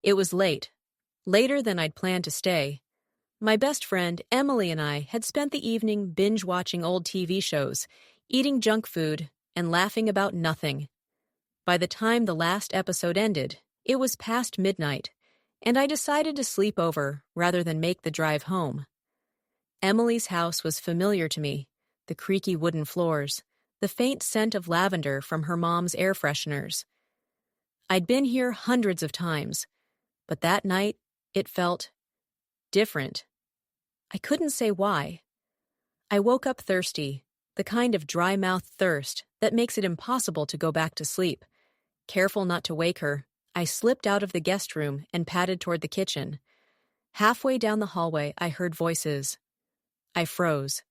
It was late, later than I'd planned to stay. My best friend, Emily, and I had spent the evening binge-watching old TV shows, eating junk food, and laughing about nothing. By the time the last episode ended, it was past midnight, and I decided to sleep over rather than make the drive home. Emily's house was familiar to me, the creaky wooden floors, the faint scent of lavender from her mom's air fresheners. I'd been here hundreds of times, but that night, it felt different. I couldn't say why. I woke up thirsty, the kind of dry-mouthed thirst that makes it impossible to go back to sleep. Careful not to wake her, I slipped out of the guest room and padded toward the kitchen. Halfway down the hallway, I heard voices. I froze.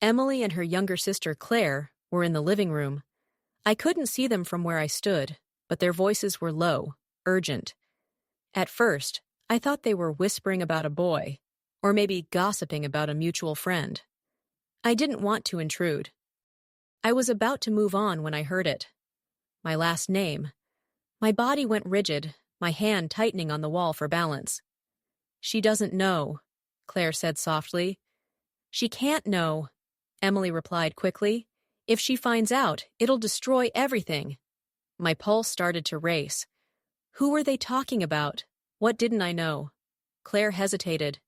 Emily and her younger sister, Claire, were in the living room. I couldn't see them from where I stood, but their voices were low, urgent. At first, I thought they were whispering about a boy, or maybe gossiping about a mutual friend. I didn't want to intrude. I was about to move on when I heard it. My last name. My body went rigid, my hand tightening on the wall for balance. "She doesn't know," Claire said softly. "She can't know," Emily replied quickly. "If she finds out, it'll destroy everything." My pulse started to race. Who were they talking about? What didn't I know? Claire hesitated.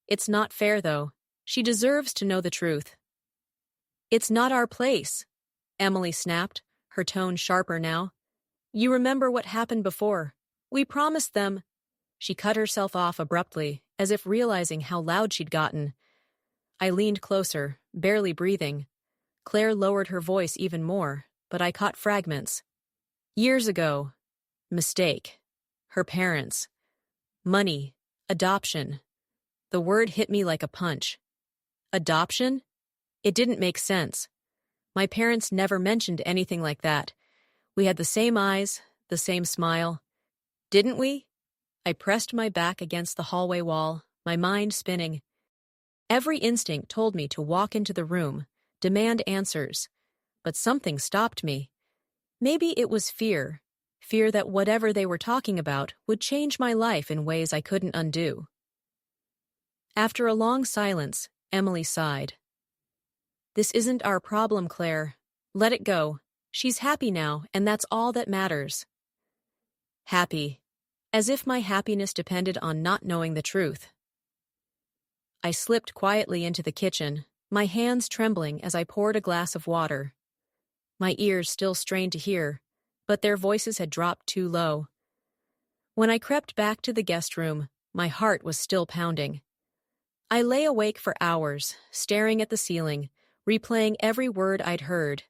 "It's not fair, though. She deserves to know the truth." "It's not our place," Emily snapped, her tone sharper now. "You remember what happened before. We promised them—" She cut herself off abruptly, as if realizing how loud she'd gotten. I leaned closer, barely breathing. Claire lowered her voice even more, but I caught fragments. "Years ago. Mistake. Her parents. Money. Adoption." The word hit me like a punch. Adoption? It didn't make sense. My parents never mentioned anything like that. We had the same eyes, the same smile. Didn't we? I pressed my back against the hallway wall, my mind spinning. Every instinct told me to walk into the room, demand answers. But something stopped me. Maybe it was fear. Fear that whatever they were talking about would change my life in ways I couldn't undo. After a long silence, Emily sighed. "This isn't our problem, Claire. Let it go. She's happy now, and that's all that matters." Happy. As if my happiness depended on not knowing the truth. I slipped quietly into the kitchen, my hands trembling as I poured a glass of water. My ears still strained to hear, but their voices had dropped too low. When I crept back to the guest room, my heart was still pounding. I lay awake for hours, staring at the ceiling, replaying every word I'd heard.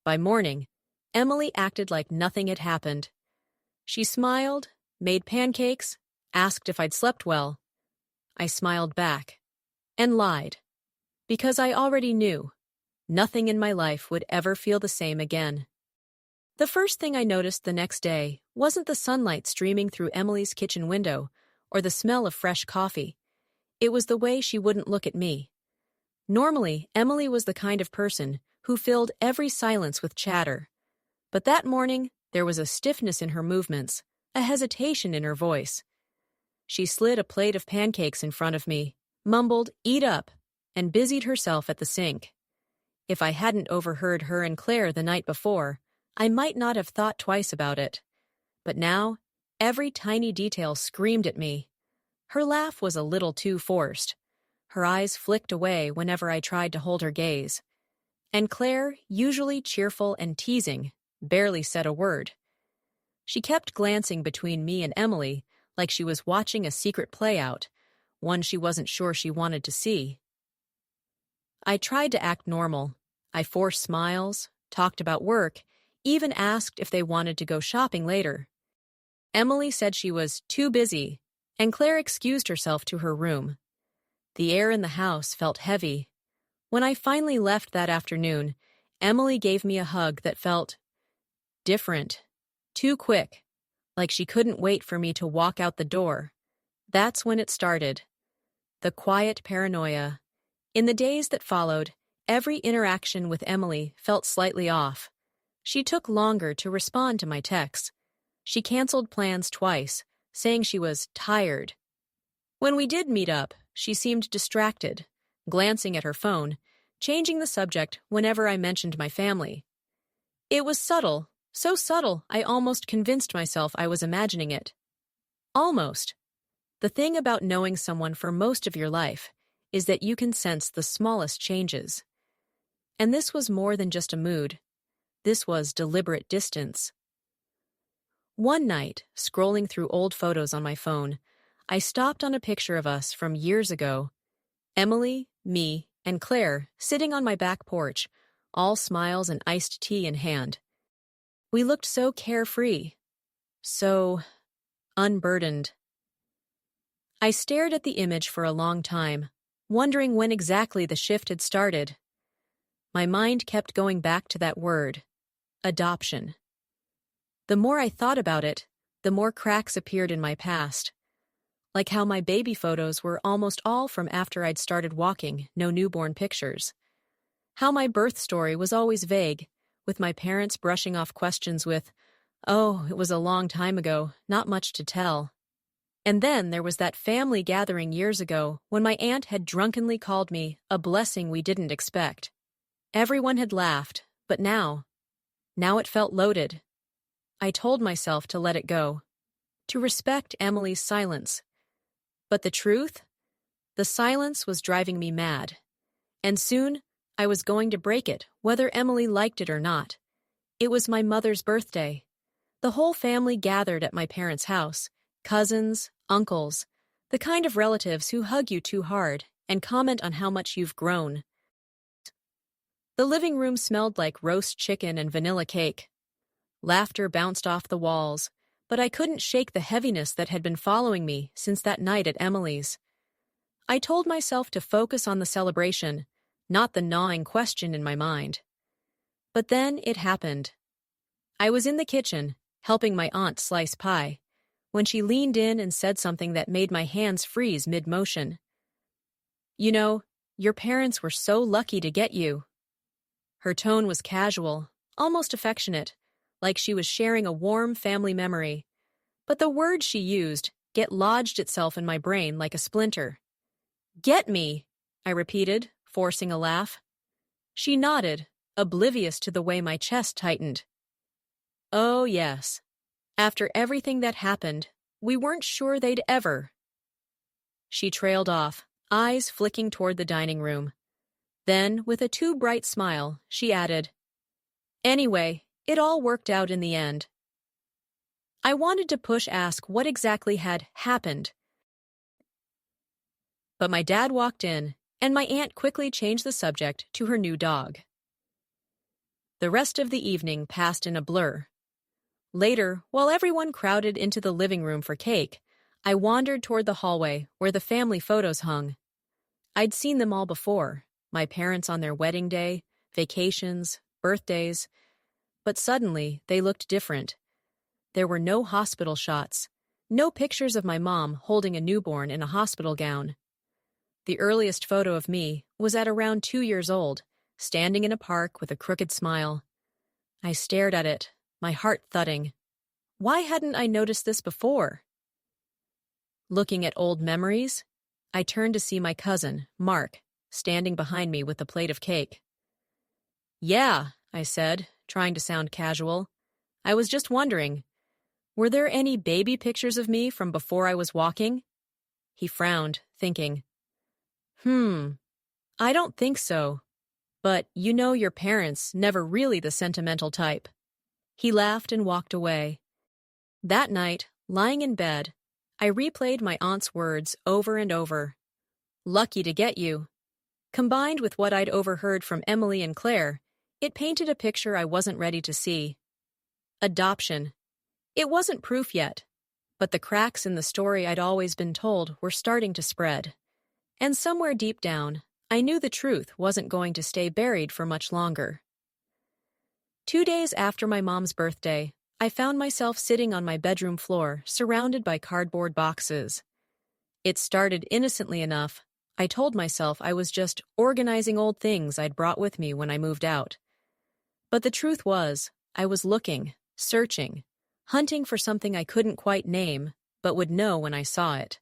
By morning, Emily acted like nothing had happened. She smiled, made pancakes, asked if I'd slept well. I smiled back, and lied, because I already knew nothing in my life would ever feel the same again. The first thing I noticed the next day wasn't the sunlight streaming through Emily's kitchen window or the smell of fresh coffee. It was the way she wouldn't look at me. Normally, Emily was the kind of person who filled every silence with chatter. But that morning, there was a stiffness in her movements, a hesitation in her voice. She slid a plate of pancakes in front of me, mumbled, "Eat up," and busied herself at the sink. If I hadn't overheard her and Claire the night before, I might not have thought twice about it. But now, every tiny detail screamed at me. Her laugh was a little too forced. Her eyes flicked away whenever I tried to hold her gaze. And Claire, usually cheerful and teasing, barely said a word. She kept glancing between me and Emily, like she was watching a secret play-out, one she wasn't sure she wanted to see. I tried to act normal. I forced smiles, talked about work, even asked if they wanted to go shopping later. Emily said she was too busy, and Claire excused herself to her room. The air in the house felt heavy. When I finally left that afternoon, Emily gave me a hug that felt different, too quick, like she couldn't wait for me to walk out the door. That's when it started. The quiet paranoia. In the days that followed, every interaction with Emily felt slightly off. She took longer to respond to my texts. She canceled plans twice, saying she was tired. When we did meet up, she seemed distracted, glancing at her phone, changing the subject whenever I mentioned my family. It was subtle, so subtle I almost convinced myself I was imagining it. Almost. The thing about knowing someone for most of your life is that you can sense the smallest changes. And this was more than just a mood. This was deliberate distance. One night, scrolling through old photos on my phone, I stopped on a picture of us from years ago. Emily, me, and Claire sitting on my back porch, all smiles and iced tea in hand. We looked so carefree, so unburdened. I stared at the image for a long time, wondering when exactly the shift had started. My mind kept going back to that word, adoption. The more I thought about it, the more cracks appeared in my past. Like how my baby photos were almost all from after I'd started walking, no newborn pictures. How my birth story was always vague, with my parents brushing off questions with, "Oh, it was a long time ago, not much to tell." And then there was that family gathering years ago when my aunt had drunkenly called me a blessing we didn't expect. Everyone had laughed, but now it felt loaded. I told myself to let it go, to respect Emily's silence. But the truth? The silence was driving me mad. And soon, I was going to break it, whether Emily liked it or not. It was my mother's birthday. The whole family gathered at my parents' house. Cousins, uncles, the kind of relatives who hug you too hard and comment on how much you've grown. The living room smelled like roast chicken and vanilla cake. Laughter bounced off the walls, but I couldn't shake the heaviness that had been following me since that night at Emily's. I told myself to focus on the celebration, not the gnawing question in my mind. But then it happened. I was in the kitchen, helping my aunt slice pie, when she leaned in and said something that made my hands freeze mid-motion. "You know, your parents were so lucky to get you." Her tone was casual, almost affectionate, like she was sharing a warm family memory. But the word she used lodged itself in my brain like a splinter. "Get me," I repeated, forcing a laugh. She nodded, oblivious to the way my chest tightened. "Oh, yes. After everything that happened, we weren't sure they'd ever." She trailed off, eyes flicking toward the dining room. Then, with a too bright smile, she added, "Anyway, it all worked out in the end." I wanted to ask what exactly had happened. But my dad walked in, and my aunt quickly changed the subject to her new dog. The rest of the evening passed in a blur. Later, while everyone crowded into the living room for cake, I wandered toward the hallway where the family photos hung. I'd seen them all before, my parents on their wedding day, vacations, birthdays. But suddenly, they looked different. There were no hospital shots, no pictures of my mom holding a newborn in a hospital gown. The earliest photo of me was at around 2 years old, standing in a park with a crooked smile. I stared at it, my heart thudding. Why hadn't I noticed this before? Looking at old memories, I turned to see my cousin, Mark, standing behind me with a plate of cake. "Yeah," I said, trying to sound casual. "I was just wondering, were there any baby pictures of me from before I was walking?" He frowned, thinking. I don't think so. But you know your parents never really the sentimental type." He laughed and walked away. That night, lying in bed, I replayed my aunt's words over and over. "Lucky to get you." Combined with what I'd overheard from Emily and Claire, it painted a picture I wasn't ready to see. Adoption. It wasn't proof yet, but the cracks in the story I'd always been told were starting to spread. And somewhere deep down, I knew the truth wasn't going to stay buried for much longer. 2 days after my mom's birthday, I found myself sitting on my bedroom floor, surrounded by cardboard boxes. It started innocently enough. I told myself I was just organizing old things I'd brought with me when I moved out. But the truth was, I was looking, searching, hunting for something I couldn't quite name, but would know when I saw it.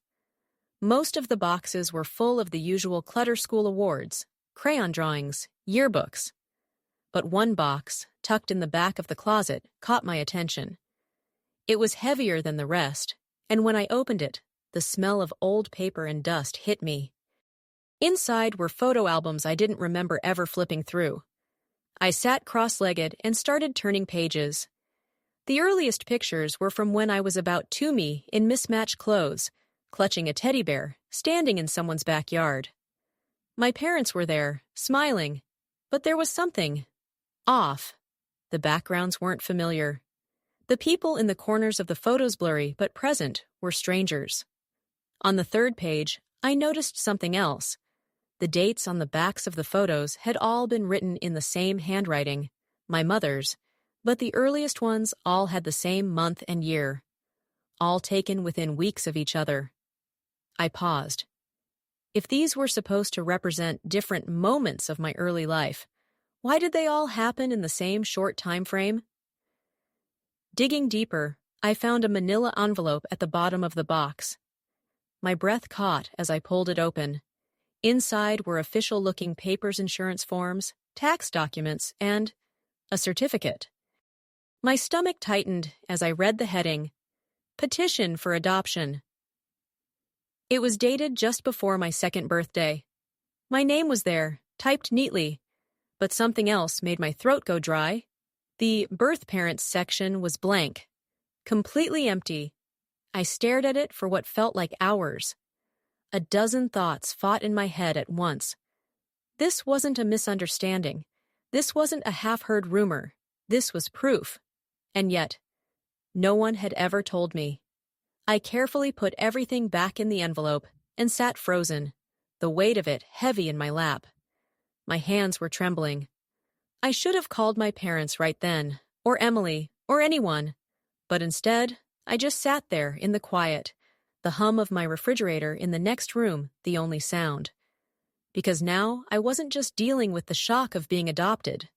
Most of the boxes were full of the usual Clutter School awards, crayon drawings, yearbooks. But one box, tucked in the back of the closet, caught my attention. It was heavier than the rest, and when I opened it, the smell of old paper and dust hit me. Inside were photo albums I didn't remember ever flipping through. I sat cross-legged and started turning pages. The earliest pictures were from when I was about 2 in mismatched clothes, clutching a teddy bear, standing in someone's backyard. My parents were there, smiling, but there was something off. The backgrounds weren't familiar. The people in the corners of the photos, blurry but present, were strangers. On the third page, I noticed something else. The dates on the backs of the photos had all been written in the same handwriting, my mother's, but the earliest ones all had the same month and year, all taken within weeks of each other. I paused. If these were supposed to represent different moments of my early life, why did they all happen in the same short time frame? Digging deeper, I found a manila envelope at the bottom of the box. My breath caught as I pulled it open. Inside were official-looking papers, insurance forms, tax documents, and a certificate. My stomach tightened as I read the heading, Petition for Adoption. It was dated just before my 2nd birthday. My name was there, typed neatly, but something else made my throat go dry. The birth parents section was blank, completely empty. I stared at it for what felt like hours. A dozen thoughts fought in my head at once. This wasn't a misunderstanding. This wasn't a half-heard rumor. This was proof. And yet, no one had ever told me. I carefully put everything back in the envelope and sat frozen, the weight of it heavy in my lap. My hands were trembling. I should have called my parents right then, or Emily, or anyone. But instead, I just sat there in the quiet, the hum of my refrigerator in the next room the only sound. Because now I wasn't just dealing with the shock of being adopted.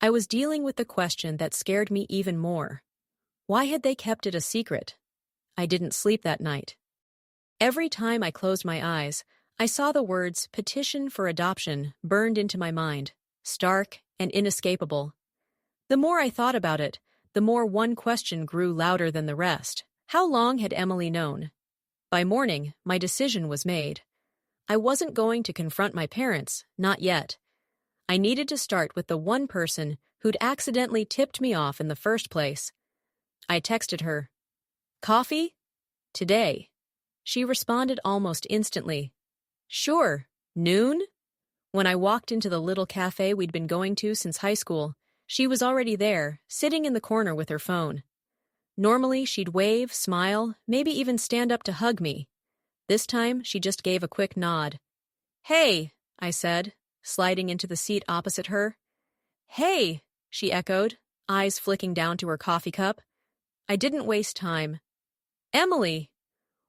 I was dealing with the question that scared me even more. Why had they kept it a secret? I didn't sleep that night. Every time I closed my eyes, I saw the words petition for adoption burned into my mind, stark and inescapable. The more I thought about it, the more one question grew louder than the rest. How long had Emily known? By morning, my decision was made. I wasn't going to confront my parents, not yet. I needed to start with the one person who'd accidentally tipped me off in the first place. I texted her, "Coffee? Today." She responded almost instantly, "Sure, noon?" When I walked into the little cafe we'd been going to since high school, she was already there, sitting in the corner with her phone. Normally, she'd wave, smile, maybe even stand up to hug me. This time, she just gave a quick nod. "Hey," I said, sliding into the seat opposite her. "Hey," she echoed, eyes flicking down to her coffee cup. I didn't waste time. "Emily,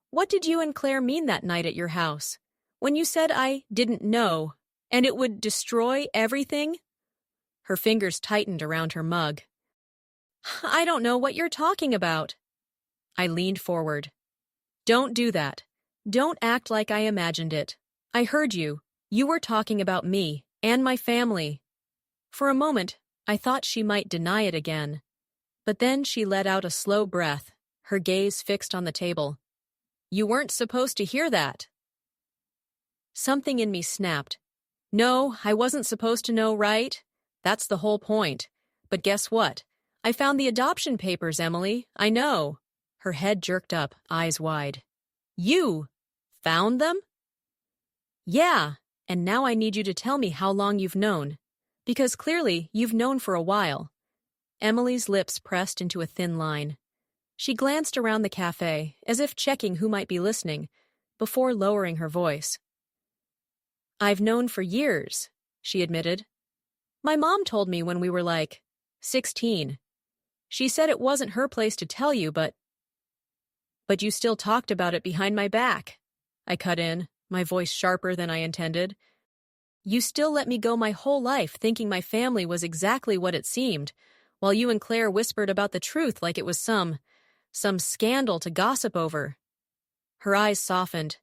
what did you and Claire mean that night at your house? When you said I didn't know, and it would destroy everything?" Her fingers tightened around her mug. "I don't know what you're talking about." I leaned forward. "Don't do that. Don't act like I imagined it. I heard you. You were talking about me and my family." For a moment, I thought she might deny it again. But then she let out a slow breath, her gaze fixed on the table. "You weren't supposed to hear that." Something in me snapped. "No, I wasn't supposed to know, right? That's the whole point. But guess what? I found the adoption papers, Emily. I know." Her head jerked up, eyes wide. "You found them?" "Yeah, and now I need you to tell me how long you've known. Because clearly you've known for a while." Emily's lips pressed into a thin line. She glanced around the cafe, as if checking who might be listening, before lowering her voice. "I've known for years," she admitted. "My mom told me when we were 16. She said it wasn't her place to tell you, but you still talked about it behind my back." I cut in, my voice sharper than I intended. "You still let me go my whole life thinking my family was exactly what it seemed, while you and Claire whispered about the truth like it was some scandal to gossip over. Her eyes softened.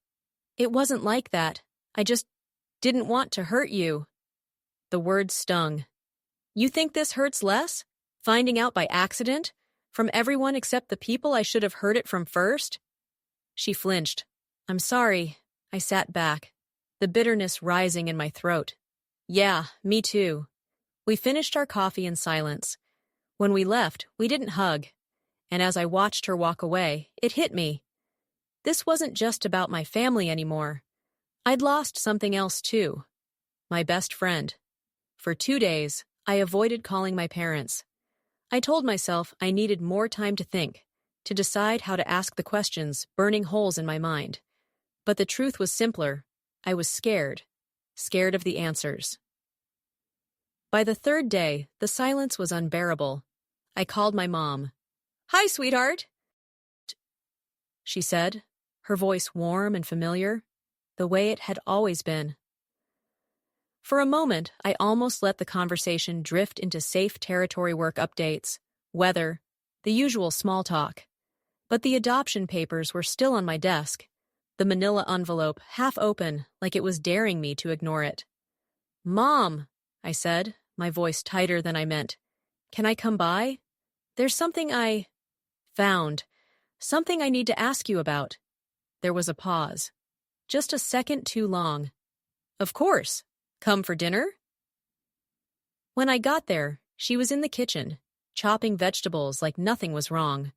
It wasn't like that. I just didn't want to hurt you. The words stung. You think this hurts less? Finding out by accident? From everyone except the people I should have heard it from first? She flinched. I'm sorry. I sat back, the bitterness rising in my throat. Yeah, me too. We finished our coffee in silence. When we left, we didn't hug. And as I watched her walk away, it hit me. This wasn't just about my family anymore. I'd lost something else too. My best friend. For 2 days, I avoided calling my parents. I told myself I needed more time to think, to decide how to ask the questions burning holes in my mind. But the truth was simpler. I was scared. Scared of the answers. By the 3rd day, the silence was unbearable. I called my mom. Hi, sweetheart, she said, her voice warm and familiar, the way it had always been. For a moment, I almost let the conversation drift into safe territory work updates, weather, the usual small talk. But the adoption papers were still on my desk, the manila envelope half open like it was daring me to ignore it. Mom, I said, my voice tighter than I meant. Can I come by? There's something I found, something I need to ask you about. There was a pause. Just a second too long. Of course. Come for dinner? When I got there, she was in the kitchen, chopping vegetables like nothing was wrong.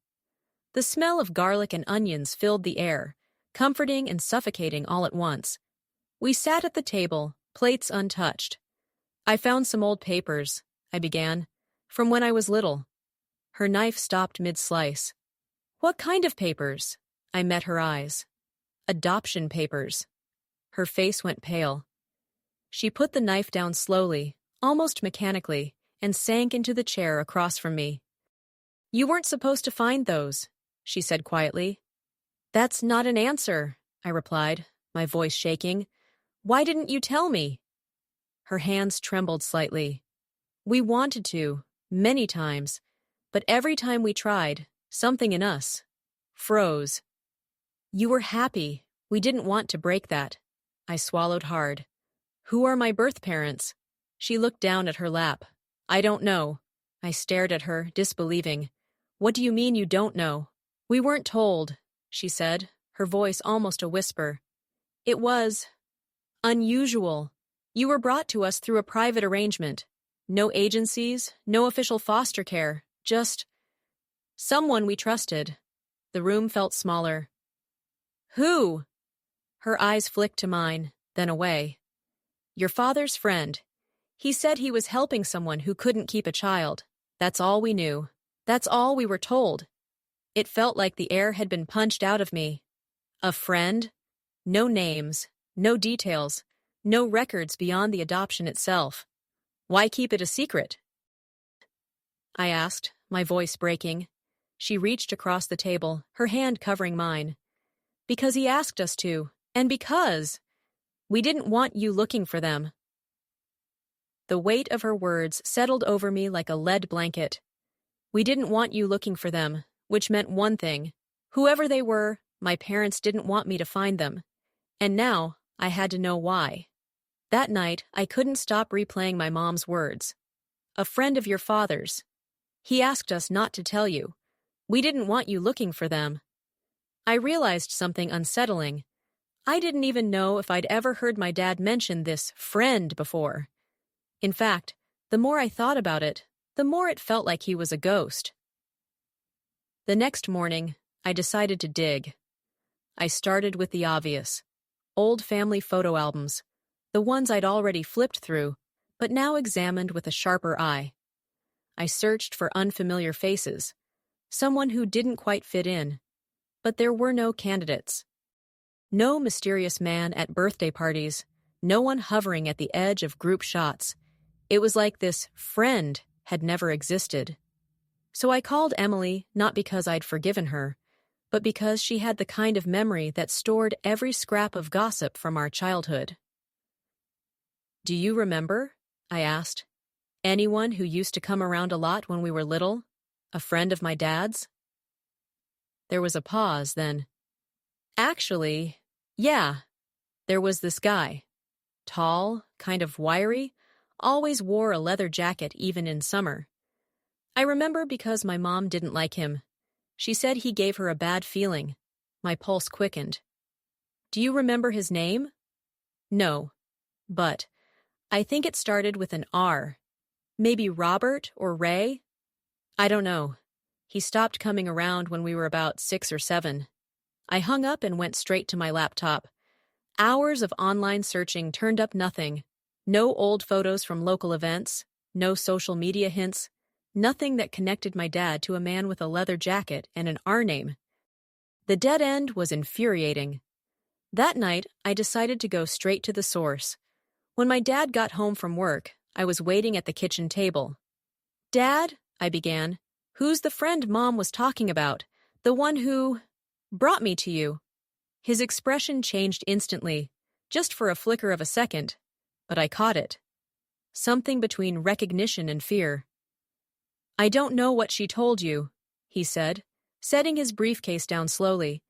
The smell of garlic and onions filled the air, comforting and suffocating all at once. We sat at the table, plates untouched. I found some old papers, I began, from when I was little. Her knife stopped mid-slice. What kind of papers? I met her eyes. Adoption papers. Her face went pale. She put the knife down slowly, almost mechanically, and sank into the chair across from me. You weren't supposed to find those, she said quietly. That's not an answer, I replied, my voice shaking. Why didn't you tell me? Her hands trembled slightly. We wanted to, many times, but every time we tried, something in us froze. You were happy. We didn't want to break that. I swallowed hard. Who are my birth parents? She looked down at her lap. I don't know. I stared at her, disbelieving. What do you mean you don't know? We weren't told, she said, her voice almost a whisper. It was unusual. You were brought to us through a private arrangement. No agencies, no official foster care, just someone we trusted. The room felt smaller. Who? Her eyes flicked to mine, then away. Your father's friend. He said he was helping someone who couldn't keep a child. That's all we knew. That's all we were told. It felt like the air had been punched out of me. A friend? No names, no details, no records beyond the adoption itself. Why keep it a secret? I asked, my voice breaking. She reached across the table, her hand covering mine. Because he asked us to, and because we didn't want you looking for them. The weight of her words settled over me like a lead blanket. We didn't want you looking for them, which meant one thing. Whoever they were, my parents didn't want me to find them. And now, I had to know why. That night, I couldn't stop replaying my mom's words. A friend of your father's. He asked us not to tell you. We didn't want you looking for them. I realized something unsettling. I didn't even know if I'd ever heard my dad mention this friend before. In fact, the more I thought about it, the more it felt like he was a ghost. The next morning, I decided to dig. I started with the obvious. Old family photo albums, the ones I'd already flipped through, but now examined with a sharper eye. I searched for unfamiliar faces, someone who didn't quite fit in, but there were no candidates. No mysterious man at birthday parties, no one hovering at the edge of group shots. It was like this friend had never existed. So I called Emily not because I'd forgiven her, but because she had the kind of memory that stored every scrap of gossip from our childhood. Do you remember? I asked. Anyone who used to come around a lot when we were little? A friend of my dad's? There was a pause, then. Actually, yeah, there was this guy. Tall, kind of wiry, always wore a leather jacket even in summer. I remember because my mom didn't like him. She said he gave her a bad feeling. My pulse quickened. Do you remember his name? No, but I think it started with an R. Maybe Robert or Ray? I don't know. He stopped coming around when we were about 6 or 7. I hung up and went straight to my laptop. Hours of online searching turned up nothing. No old photos from local events, no social media hints, nothing that connected my dad to a man with a leather jacket and an R name. The dead end was infuriating. That night, I decided to go straight to the source. When my dad got home from work, I was waiting at the kitchen table. "Dad," I began, "who's the friend Mom was talking about? The one who brought me to you?" His expression changed instantly, just for a flicker of a second, but I caught it. Something between recognition and fear. "I don't know what she told you," he said, setting his briefcase down slowly.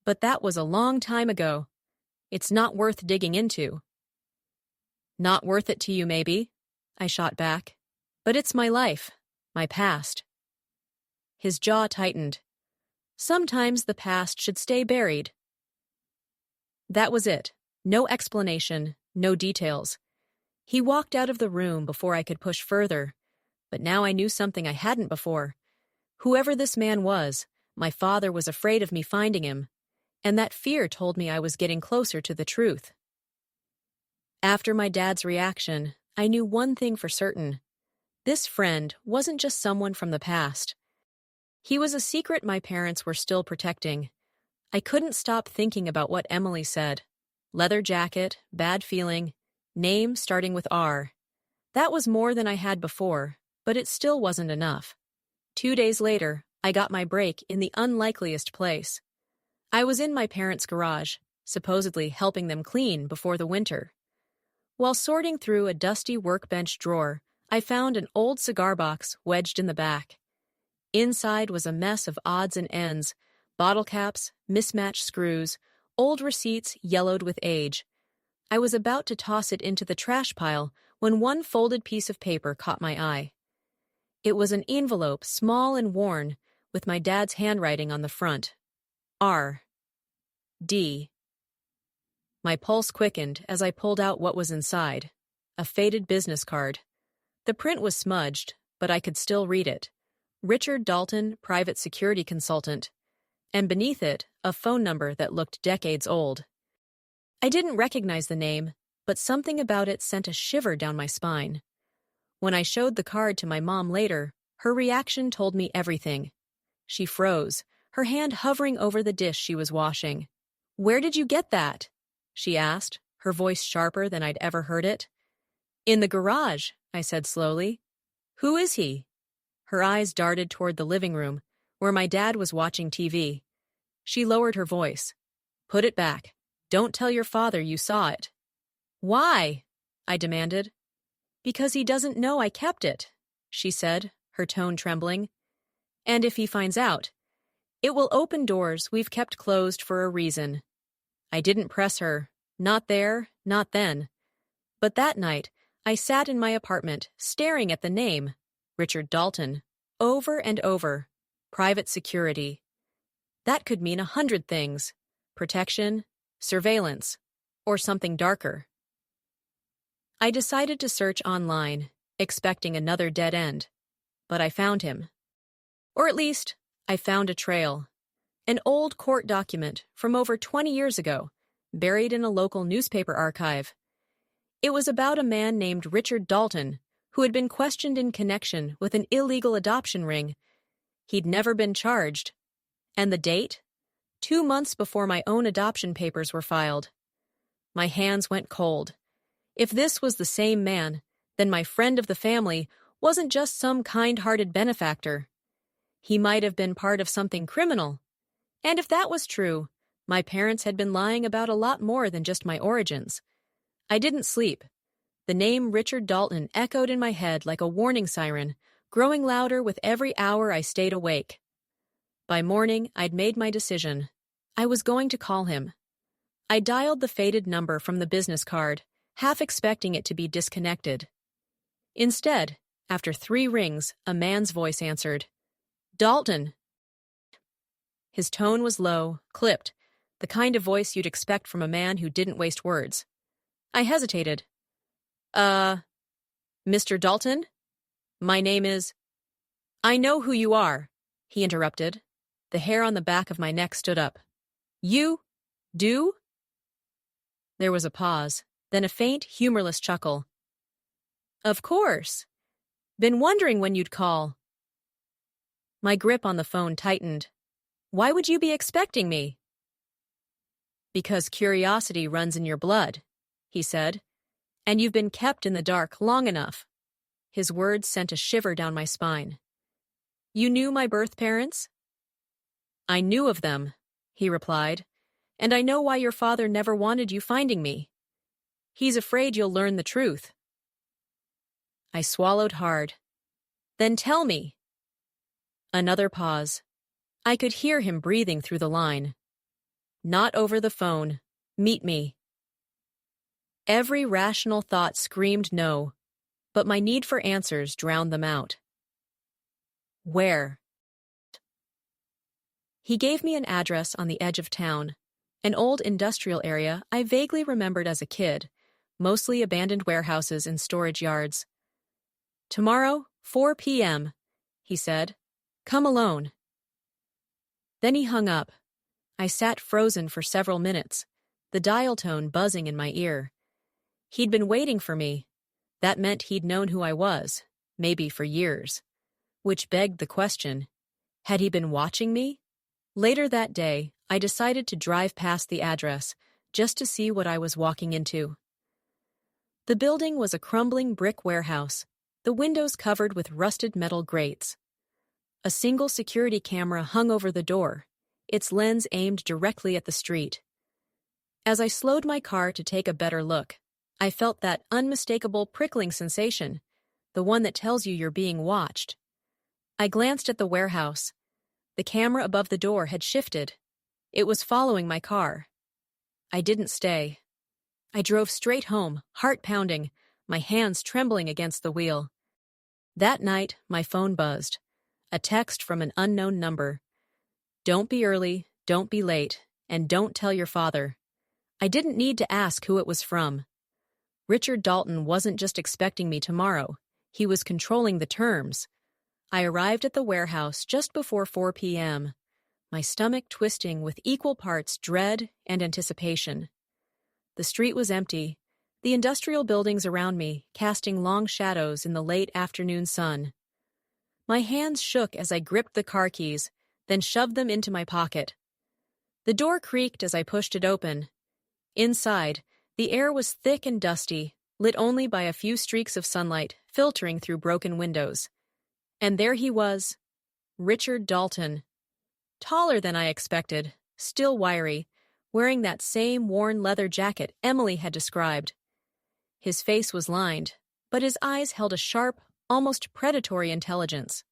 "But that was a long time ago. It's not worth digging into." "Not worth it to you, maybe," I shot back. "But it's my life, my past." His jaw tightened. Sometimes the past should stay buried. That was it. No explanation, no details. He walked out of the room before I could push further, but now I knew something I hadn't before. Whoever this man was, my father was afraid of me finding him, and that fear told me I was getting closer to the truth. After my dad's reaction, I knew one thing for certain. This friend wasn't just someone from the past. He was a secret my parents were still protecting. I couldn't stop thinking about what Emily said. Leather jacket, bad feeling, name starting with R. That was more than I had before, but it still wasn't enough. 2 days later, I got my break in the unlikeliest place. I was in my parents' garage, supposedly helping them clean before the winter. While sorting through a dusty workbench drawer, I found an old cigar box wedged in the back. Inside was a mess of odds and ends, bottle caps, mismatched screws, old receipts yellowed with age. I was about to toss it into the trash pile when one folded piece of paper caught my eye. It was an envelope, small and worn, with my dad's handwriting on the front. R. D. My pulse quickened as I pulled out what was inside. A faded business card. The print was smudged, but I could still read it. Richard Dalton, private security consultant. And beneath it, a phone number that looked decades old. I didn't recognize the name, but something about it sent a shiver down my spine. When I showed the card to my mom later, her reaction told me everything. She froze, her hand hovering over the dish she was washing. "Where did you get that?" she asked, her voice sharper than I'd ever heard it. "In the garage," I said slowly. "Who is he?" Her eyes darted toward the living room, where my dad was watching TV. She lowered her voice. "Put it back. Don't tell your father you saw it." "Why?" I demanded. "Because he doesn't know I kept it," she said, her tone trembling. "And if he finds out, it will open doors we've kept closed for a reason." I didn't press her. Not there, not then. But that night, I sat in my apartment, staring at the name, Richard Dalton, over and over. Private security. That could mean 100 things. Protection, surveillance, or something darker. I decided to search online, expecting another dead end. But I found him. Or at least, I found a trail. An old court document from over 20 years ago, buried in a local newspaper archive. It was about a man named Richard Dalton, who had been questioned in connection with an illegal adoption ring. He'd never been charged. And the date? 2 months before my own adoption papers were filed. My hands went cold. If this was the same man, then my friend of the family wasn't just some kind-hearted benefactor. He might have been part of something criminal. And if that was true, my parents had been lying about a lot more than just my origins. I didn't sleep. The name Richard Dalton echoed in my head like a warning siren, growing louder with every hour I stayed awake. By morning, I'd made my decision. I was going to call him. I dialed the faded number from the business card, half expecting it to be disconnected. Instead, after 3 rings, a man's voice answered. Dalton. His tone was low, clipped, the kind of voice you'd expect from a man who didn't waste words. I hesitated. Mr. Dalton? My name is... I know who you are, he interrupted. The hair on the back of my neck stood up. You? Do? There was a pause, then a faint, humorless chuckle. Of course. Been wondering when you'd call. My grip on the phone tightened. Why would you be expecting me? Because curiosity runs in your blood, he said, and you've been kept in the dark long enough. His words sent a shiver down my spine. You knew my birth parents? I knew of them, he replied, and I know why your father never wanted you finding me. He's afraid you'll learn the truth. I swallowed hard. Then tell me. Another pause. I could hear him breathing through the line. Not over the phone. Meet me. Every rational thought screamed no, but my need for answers drowned them out. Where? He gave me an address on the edge of town, an old industrial area I vaguely remembered as a kid, mostly abandoned warehouses and storage yards. Tomorrow, 4 p.m., he said. Come alone. Then he hung up. I sat frozen for several minutes, the dial tone buzzing in my ear. He'd been waiting for me. That meant he'd known who I was, maybe for years. Which begged the question, had he been watching me? Later that day, I decided to drive past the address, just to see what I was walking into. The building was a crumbling brick warehouse, the windows covered with rusted metal grates. A single security camera hung over the door, its lens aimed directly at the street. As I slowed my car to take a better look, I felt that unmistakable prickling sensation, the one that tells you you're being watched. I glanced at the warehouse. The camera above the door had shifted. It was following my car. I didn't stay. I drove straight home, heart pounding, my hands trembling against the wheel. That night, my phone buzzed. A text from an unknown number. Don't be early, don't be late, and don't tell your father. I didn't need to ask who it was from. Richard Dalton wasn't just expecting me tomorrow. He was controlling the terms. I arrived at the warehouse just before 4 p.m., my stomach twisting with equal parts dread and anticipation. The street was empty, the industrial buildings around me casting long shadows in the late afternoon sun. My hands shook as I gripped the car keys, then shoved them into my pocket. The door creaked as I pushed it open. Inside, the air was thick and dusty, lit only by a few streaks of sunlight filtering through broken windows. And there he was, Richard Dalton. Taller than I expected, still wiry, wearing that same worn leather jacket Emily had described. His face was lined, but his eyes held a sharp, almost predatory intelligence.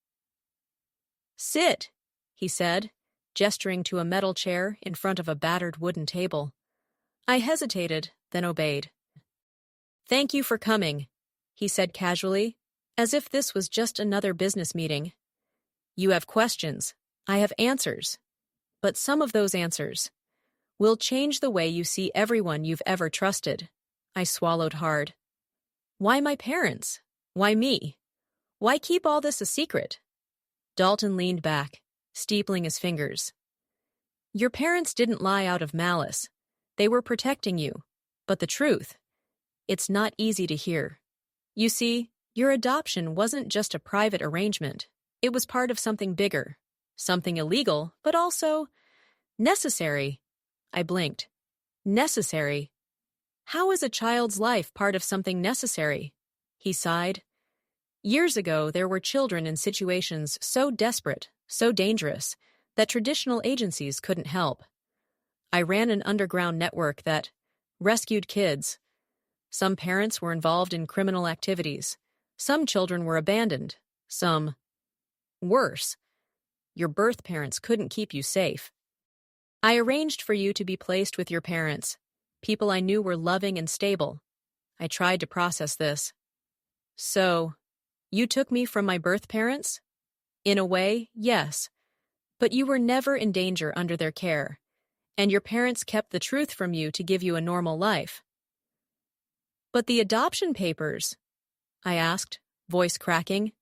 Sit, he said, gesturing to a metal chair in front of a battered wooden table. I hesitated, then obeyed. Thank you for coming, he said casually, as if this was just another business meeting. You have questions. I have answers. But some of those answers will change the way you see everyone you've ever trusted. I swallowed hard. Why my parents? Why me? Why keep all this a secret? Dalton leaned back, steepling his fingers. Your parents didn't lie out of malice. They were protecting you. But the truth, it's not easy to hear. You see, your adoption wasn't just a private arrangement. It was part of something bigger, something illegal, but also necessary. I blinked. Necessary. How is a child's life part of something necessary? He sighed. Years ago, there were children in situations so desperate, so dangerous, that traditional agencies couldn't help. I ran an underground network that rescued kids. Some parents were involved in criminal activities. Some children were abandoned. Some, worse, your birth parents couldn't keep you safe. I arranged for you to be placed with your parents, people I knew were loving and stable. I tried to process this. So, you took me from my birth parents? In a way, yes. But you were never in danger under their care, and your parents kept the truth from you to give you a normal life. But the adoption papers? I asked, voice cracking.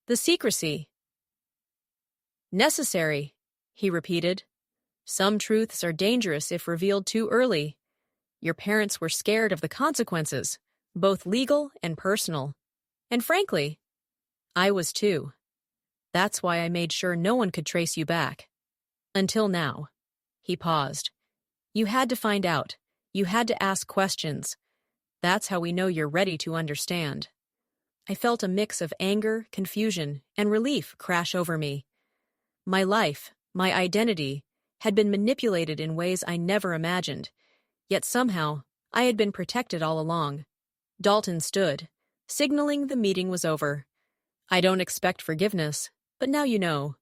The secrecy. Necessary, he repeated. Some truths are dangerous if revealed too early. Your parents were scared of the consequences, both legal and personal. And frankly, I was too. That's why I made sure no one could trace you back. Until now. He paused. You had to find out. You had to ask questions. That's how we know you're ready to understand. I felt a mix of anger, confusion, and relief crash over me. My life, my identity, had been manipulated in ways I never imagined, yet somehow I had been protected all along. Dalton stood, signaling the meeting was over. I don't expect forgiveness, but now you know.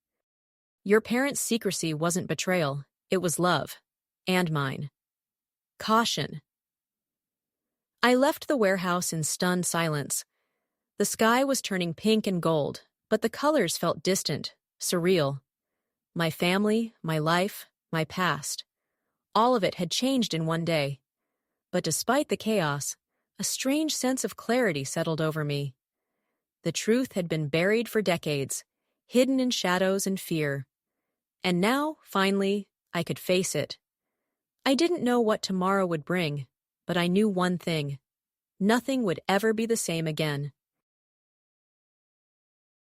Your parents' secrecy wasn't betrayal, it was love. And mine. Caution. I left the warehouse in stunned silence. The sky was turning pink and gold, but the colors felt distant, surreal. My family, my life, my past. All of it had changed in one day. But despite the chaos, a strange sense of clarity settled over me. The truth had been buried for decades, hidden in shadows and fear. And now, finally, I could face it. I didn't know what tomorrow would bring, but I knew one thing. Nothing would ever be the same again.